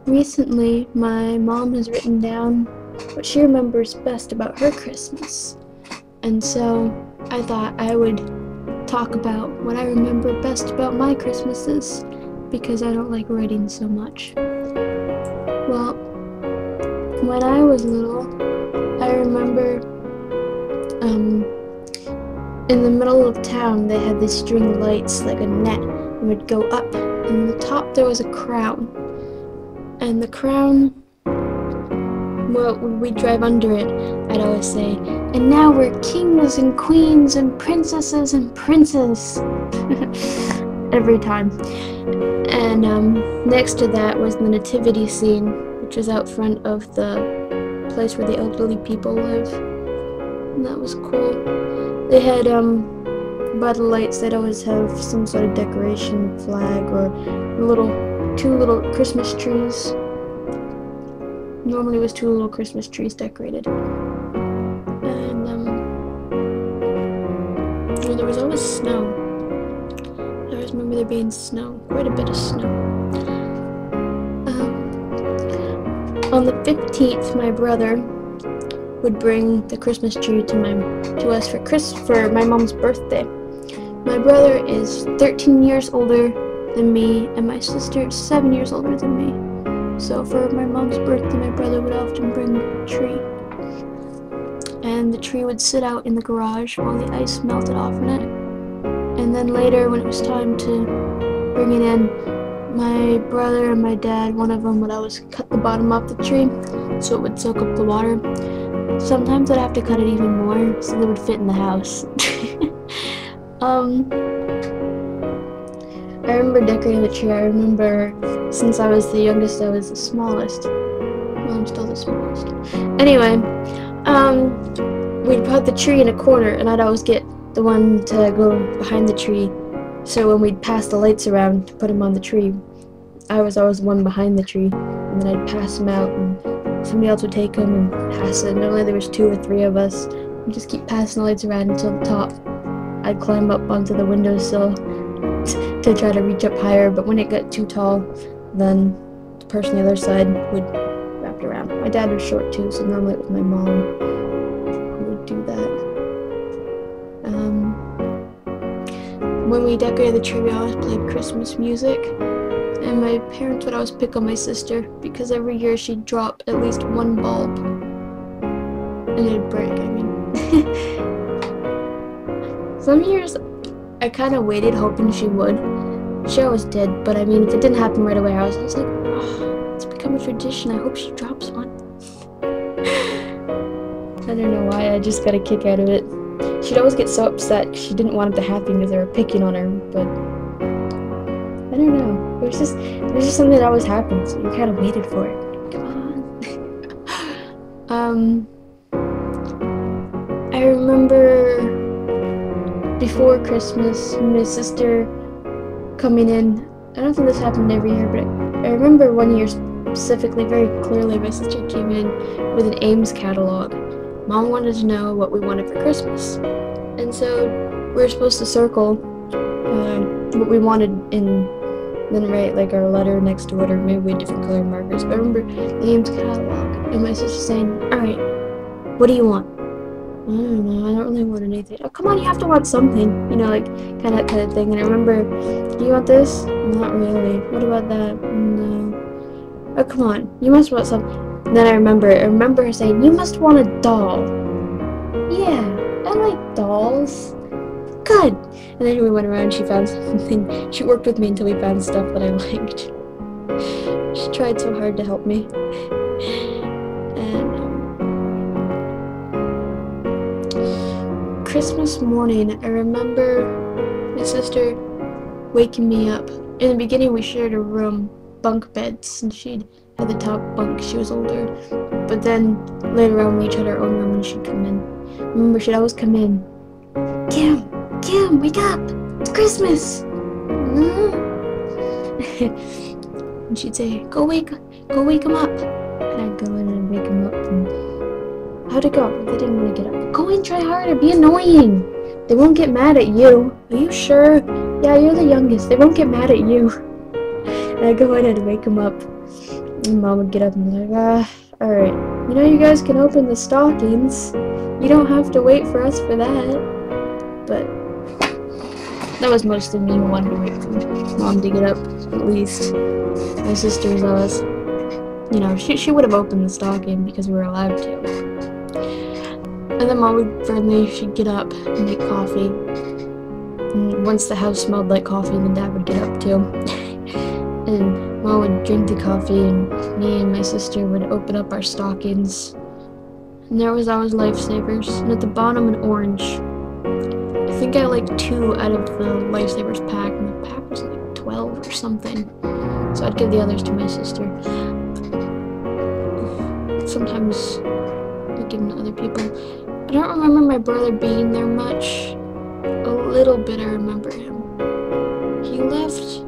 Recently, my mom has written down what she remembers best about her Christmas. And so I thought I would talk about what I remember best about my Christmases because I don't like writing so much. Well, when I was little, I remember in the middle of town they had these string lights like a net and would go up, and on the top there was a crown. And the crown, well, when we'd drive under it, I'd always say, "And now we're kings and queens and princesses and princes." Every time. And next to that was the nativity scene, which was out front of the place where the elderly people live. And that was cool. They had, by the lights, they'd always have some sort of decoration, flag, or two little Christmas trees. Normally it was two little Christmas trees decorated. And, there was always snow. I always remember there being snow, quite a bit of snow. On the 15th, my brother would bring the Christmas tree to us for my mom's birthday. My brother is 13 years older than me, and my sister is 7 years older than me. So for my mom's birthday, my brother would often bring a tree. And the tree would sit out in the garage while the ice melted off in it. And then later, when it was time to bring it in, my brother and my dad, one of them would always cut the bottom off the tree so it would soak up the water. Sometimes I'd have to cut it even more so they would fit in the house. I remember decorating the tree. I remember, since I was the youngest, I was the smallest. Well, I'm still the smallest. Anyway, we'd put the tree in a corner, and I'd always get the one to go behind the tree. So when we'd pass the lights around to put them on the tree, I was always the one behind the tree, and then I'd pass them out, and somebody else would take them and pass it. Normally there was 2 or 3 of us. We'd just keep passing the lights around until the top. I'd climb up onto the windowsill to try to reach up higher, but when it got too tall, then the person on the other side would wrap it around. My dad was short too, so normally it was my mom who would do that. When we decorated the tree, we always played Christmas music, and my parents would always pick on my sister because every year she'd drop at least one bulb, and it'd break, I mean. Some years I kind of waited hoping she would. She always did, but I mean, if it didn't happen right away, I was like, oh, it's become a tradition. I hope she drops one. I don't know why, I just got a kick out of it. She'd always get so upset. She didn't want it to happen because they were picking on her, but I don't know. It was just something that always happened, so you kind of waited for it. Come on. I remember before Christmas, my sister coming in. I don't think this happened every year, but I remember one year specifically very clearly. My sister came in with an Ames catalog. Mom wanted to know what we wanted for Christmas, and so we were supposed to circle what we wanted and then write like our letter next to it, or maybe we had different colored markers. But I remember the Ames catalog, and my sister saying, "Alright, what do you want?" I don't know, I don't really want anything. Oh, come on, you have to want something. You know, like, kind of thing. And I remember, do you want this? Not really. What about that? No. Oh, come on, you must want something. And then I remember her saying, "You must want a doll." Yeah, I like dolls. Good. And then we went around, she found something. She worked with me until we found stuff that I liked. She tried so hard to help me. And, Christmas morning, I remember my sister waking me up. In the beginning, we shared a room, bunk beds, and she'd had the top bunk. She was older, but then later on, we each had our own room, and she'd come in. I remember she'd always come in. Kim, wake up! It's Christmas. And she'd say, "Go wake him up." And I'd go in and wake him up. And how'd it go? They didn't want to get up. Go in, try harder, be annoying. They won't get mad at you. Are you sure? Yeah, you're the youngest. They won't get mad at you. And I go in and wake him up. And Mom would get up and be like, alright, you know you guys can open the stockings. You don't have to wait for us for that. But that was mostly me who wanted to wait for Mom to get up, at least. My sister was always, you know, she would have opened the stocking because we were allowed to. And then Mom would finally, she'd get up and make coffee. And once the house smelled like coffee, then Dad would get up too. And Mom would drink the coffee, and me and my sister would open up our stockings. And there was always Lifesavers, and at the bottom an orange. I think I like 2 out of the Lifesavers pack, and the pack was like 12 or something. So I'd give the others to my sister. Sometimes I'd give them to other people. I don't remember my brother being there much. A little bit I remember him. He left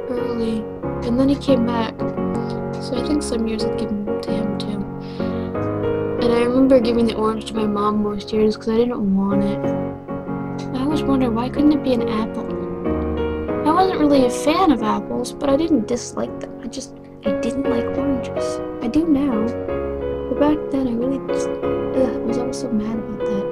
early, and then he came back. So I think some years I'd give them to him too. And I remember giving the orange to my mom most years because I didn't want it. I always wondered, why couldn't it be an apple? I wasn't really a fan of apples, but I didn't dislike them. I didn't like oranges. I do now. But back then I really just, I was always so mad about that.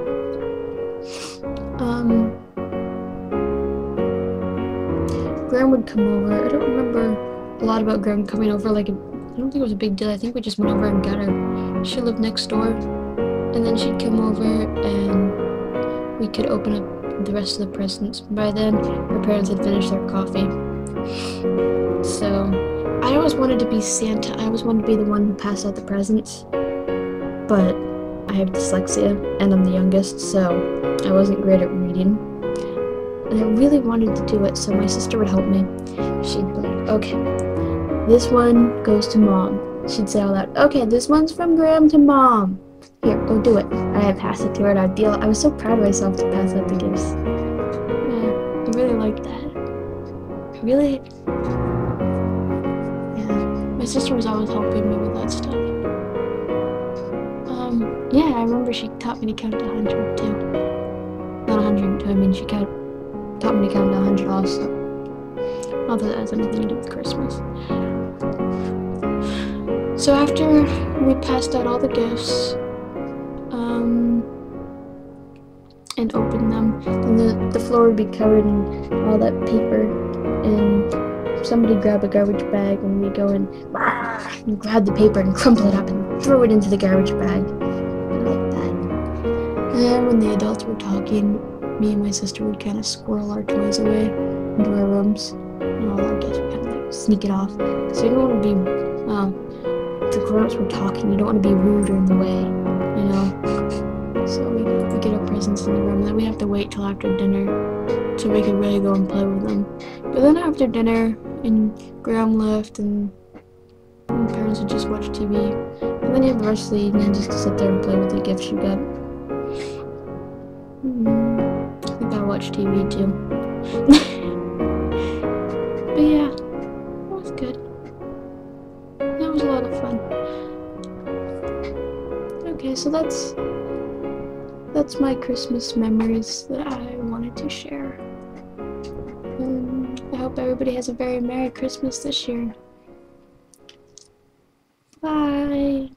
Graham would come over. I don't remember a lot about Graham coming over. Like, I don't think it was a big deal. I think we just went over and got her. She lived next door. And then she'd come over and we could open up the rest of the presents. By then, her parents had finished their coffee. So, I always wanted to be Santa. I always wanted to be the one who passed out the presents. But I have dyslexia, and I'm the youngest, so I wasn't great at reading. And I really wanted to do it, so my sister would help me. She'd be like, okay, this one goes to Mom. She'd say all that, okay, this one's from Graham to Mom. Here, go do it. I'd pass it to her, and I was so proud of myself to pass out the gifts. Yeah, I really liked that. My sister was always helping me with that stuff. Yeah, I remember she taught me to count to 100 too. Not 102, I mean she taught me to count to 100 also. Not that that has anything to do with Christmas. So after we passed out all the gifts, and opened them, and the floor would be covered in all that paper, and somebody grab a garbage bag, and we go and grab the paper and crumple it up and throw it into the garbage bag. Like that. And then when the adults were talking, me and my sister would kind of squirrel our toys away into our rooms, and all our gifts would kind of like sneak it off. So you don't want to be, if the grown-ups were talking, you don't want to be rude or in the way, you know? So we get our presents in the room, and then we have to wait till after dinner so we could really go and play with them. But then after dinner, and Graham left, and my parents would just watch TV. And then you have the rest of the evening just to sit there and play with the gifts you got. I think I watched TV too. But yeah, that was good. That was a lot of fun. Okay, so that's my Christmas memories that I wanted to share. I hope everybody has a very Merry Christmas this year. Bye!